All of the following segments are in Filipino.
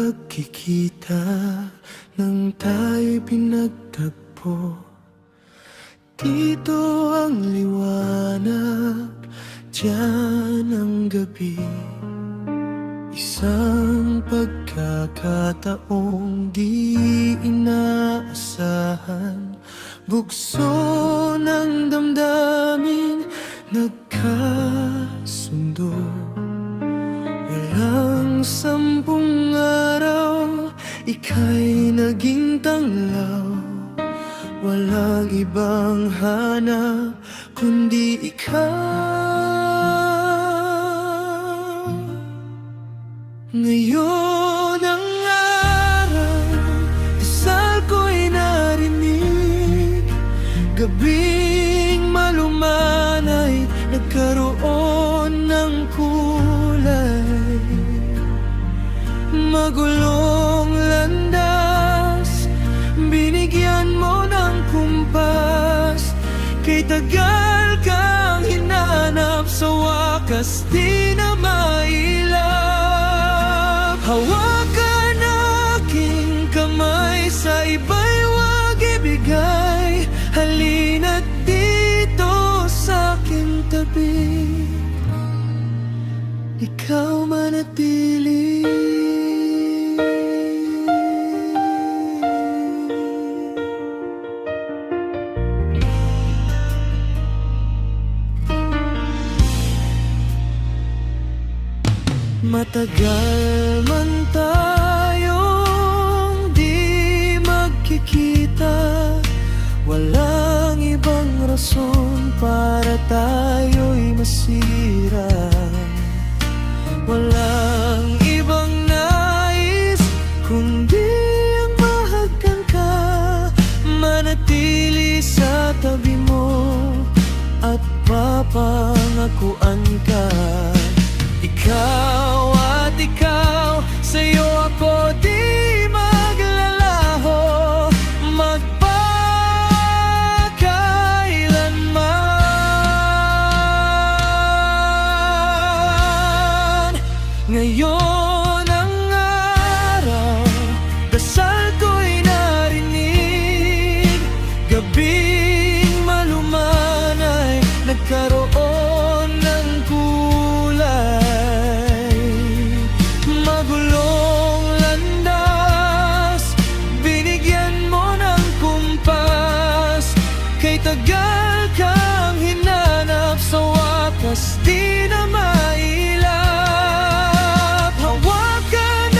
pagkikita nang tayo'y pinagtagpo. Dito ang liwanag, diyan ang gabi. Isang pagkakataong di inaasahan, bugso ng damdamin nagkasundo. Walang 10 araw, ika'y naging tanglaw. Walang ibang hanap kundi ikaw. Ngayon ang araw, dasal ko'y narinig. Gabing malumanay, nagkaroon ng kulay. Magulong landas, binigyan mo ng kumpas. Kay tagal kang hinanap, sa wakas di na mailap. Hawakan aking kamay, sa iba'y wag ibigay. Halina't dito sa aking tabi, ikaw manatili. Matagal man tayong di magkikita, walang ibang rason para tayo'y masira. Walang ibang nais kundi ang mahagan ka, manatili sa tabi mo at papangakuan ka. Ikaw at ikaw, sa'yo ako di maglalaho, magpakailanman. Ngayon ang araw, dasal ko'y narinig. Gabing malumanay, nagkaroon ng kulay. Magulong landas, binigyan mo ng kumpas. Kay tagal kang hinanap, sa wakas di na mailap. Hawakan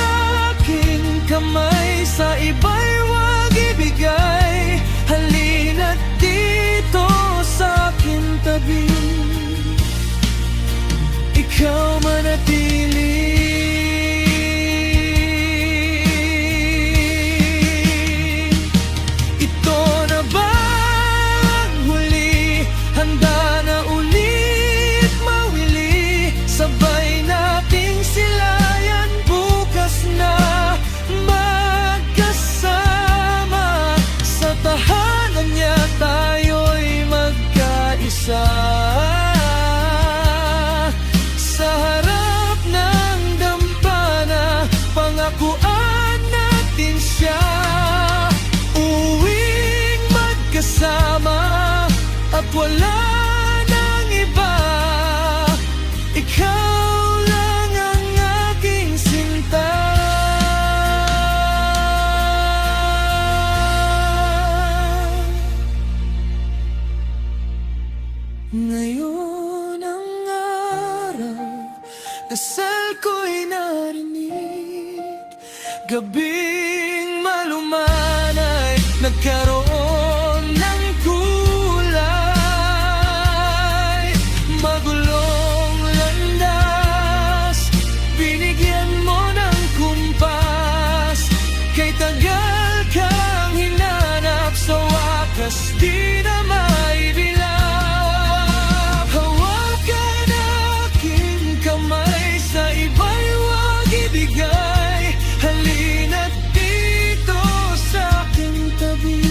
aking kamay, sa iba'y wag ibigay. Halina't dito sa aking tabi, ikaw manatili. Ito na ba ang huli? Handa na ulit mawili. Sabay nating silayan bukas na, magkasama. Sa tahanan niya tayo'y magkaisa. Sa harap ng dampana, pangakuan natin siya. Uwing magkasama at wala nang iba. Ikaw lang ang aking sinta. Ngayon ang araw, dasal ko'y narinig. Gabing malumanay, nagkaroon ng kulay. Magulong landas, binigyan mo ng kumpas. Kay tagal kang hinanap, sa wakas di na maibilap. Hawakan aking kamay, sa iba'y wag ibigay. Halina't dito sa aking tabi,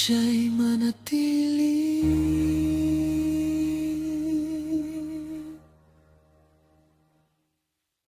siya'y manatili.